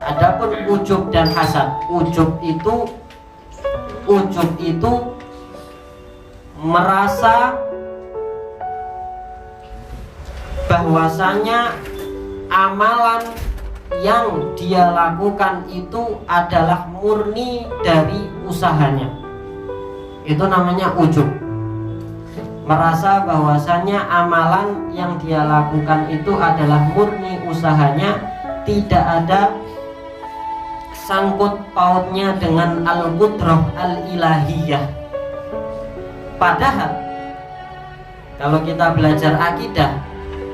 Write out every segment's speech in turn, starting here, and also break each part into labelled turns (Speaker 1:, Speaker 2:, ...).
Speaker 1: Adapun ujub dan hasad, ujub itu merasa bahwasanya amalan yang dia lakukan itu adalah murni dari usahanya. Itu namanya ujub. Merasa bahwasanya amalan yang dia lakukan itu adalah murni usahanya, tidak ada sangkut pautnya dengan al-qudrah al-ilahiyah. Padahal kalau kita belajar akidah,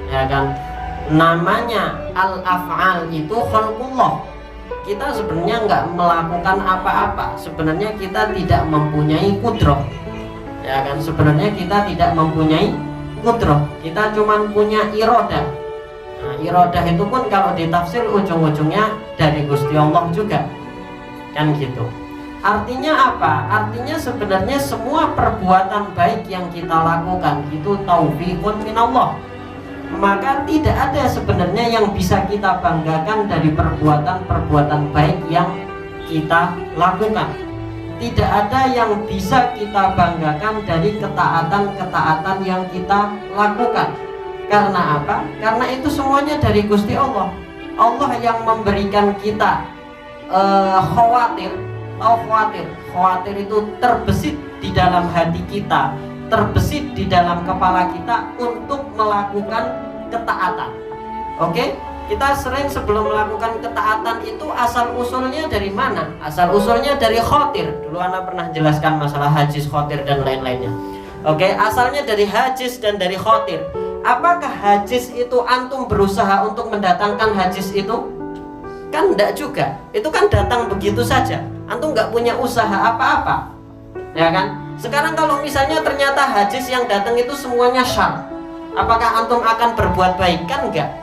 Speaker 1: ya kan, namanya al-af'al itu khalqullah. Kita sebenarnya nggak melakukan apa-apa, sebenarnya kita tidak mempunyai qudrah, ya kan, sebenarnya kita tidak mempunyai qudrah, kita cuma punya iradah. Nah, iradah itu pun kalau ditafsir ujung-ujungnya dari Gusti Allah juga, kan gitu. Artinya apa? Artinya sebenarnya semua perbuatan baik yang kita lakukan itu taufiqun minallah. Maka tidak ada sebenarnya yang bisa kita banggakan dari perbuatan-perbuatan baik yang kita lakukan. Tidak ada yang bisa kita banggakan dari ketaatan-ketaatan yang kita lakukan. Karena apa? Karena itu semuanya dari Gusti Allah. Allah yang memberikan kita khawatir. Tahu khawatir itu terbesit di dalam hati kita, terbesit di dalam kepala kita untuk melakukan ketaatan. Oke? Kita sering sebelum melakukan ketaatan itu asal usulnya dari mana? Asal usulnya dari khawatir. Dulu Ana pernah jelaskan masalah hajis, khawatir dan lain-lainnya. Oke, asalnya dari hajis dan dari khawatir. Apakah hajis itu antum berusaha untuk mendatangkan hajis itu? Kan enggak juga. Itu kan datang begitu saja. Antum nggak punya usaha apa-apa, ya kan? Sekarang kalau misalnya ternyata hajis yang datang itu semuanya syar, apakah antum akan berbuat baik? Kan enggak,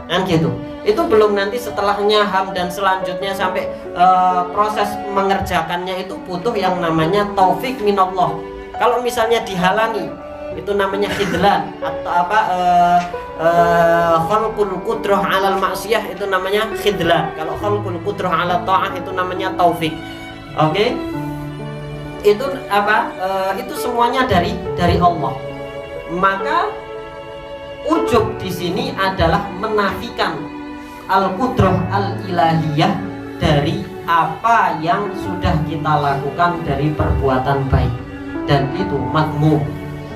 Speaker 1: kan gitu. Itu belum nanti setelahnya ham dan selanjutnya sampai proses mengerjakannya itu butuh yang namanya taufik minallah. Kalau misalnya dihalangi, itu namanya khidlan, atau apa, khalqul qudrah 'alal maksiyah, itu namanya khidlan. Kalau khalqul qudrah 'ala ta'ah itu namanya taufik. Oke? Itu apa? Itu semuanya dari Allah. Maka ujub di sini adalah menafikan al-qudrah al-ilahiyah dari apa yang sudah kita lakukan dari perbuatan baik, dan itu madmum.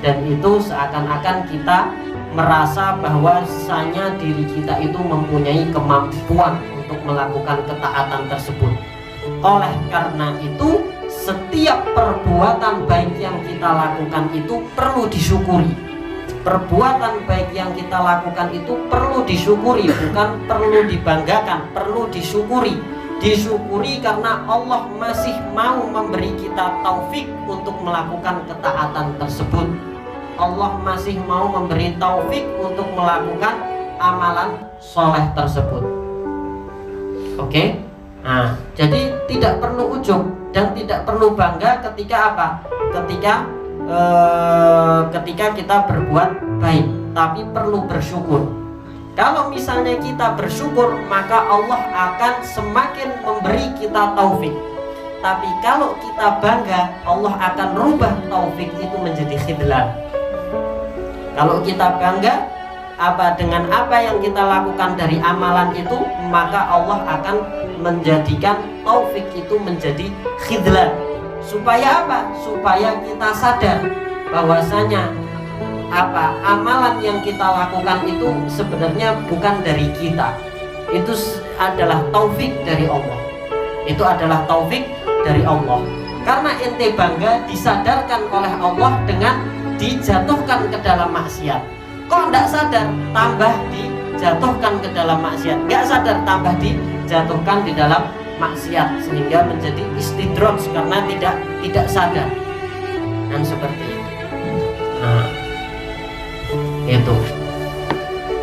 Speaker 1: Dan itu seakan-akan kita merasa bahwasanya diri kita itu mempunyai kemampuan untuk melakukan ketaatan tersebut. Oleh karena itu, setiap perbuatan baik yang kita lakukan itu perlu disyukuri. Perbuatan baik yang kita lakukan itu perlu disyukuri, bukan perlu dibanggakan, perlu disyukuri. Disyukuri karena Allah masih mau memberi kita taufik untuk melakukan ketaatan tersebut. Allah masih mau memberi taufik untuk melakukan amalan soleh tersebut. Oke? Nah, jadi tidak perlu ujub dan tidak perlu bangga ketika apa? Ketika kita berbuat baik, tapi perlu bersyukur. Kalau misalnya kita bersyukur, maka Allah akan semakin memberi kita taufik. Tapi kalau kita bangga, Allah akan rubah taufik itu menjadi khidlan. Kalau kita bangga dengan apa yang kita lakukan dari amalan itu, maka Allah akan menjadikan taufik itu menjadi khidlan. Supaya apa? Supaya kita sadar bahwasanya amalan yang kita lakukan itu sebenarnya bukan dari kita. Itu adalah taufik dari Allah. Itu adalah taufik dari Allah. Karena ente bangga disadarkan oleh Allah dengan dijatuhkan ke dalam maksiat. Kok enggak sadar, tambah dijatuhkan ke dalam maksiat. Enggak sadar, tambah dijatuhkan di dalam maksiat, sehingga menjadi istidraj karena tidak sadar. Dan seperti itu. Nah, itu.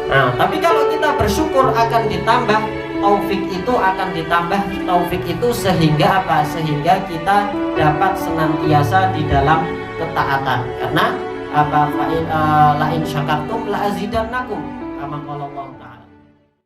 Speaker 1: Nah, tapi kalau kita bersyukur akan ditambah taufik itu, akan ditambah taufik itu sehingga apa? Sehingga kita dapat senantiasa di dalam ketaatan. Karena apa? La in syakartum la azidannakum. Kama qala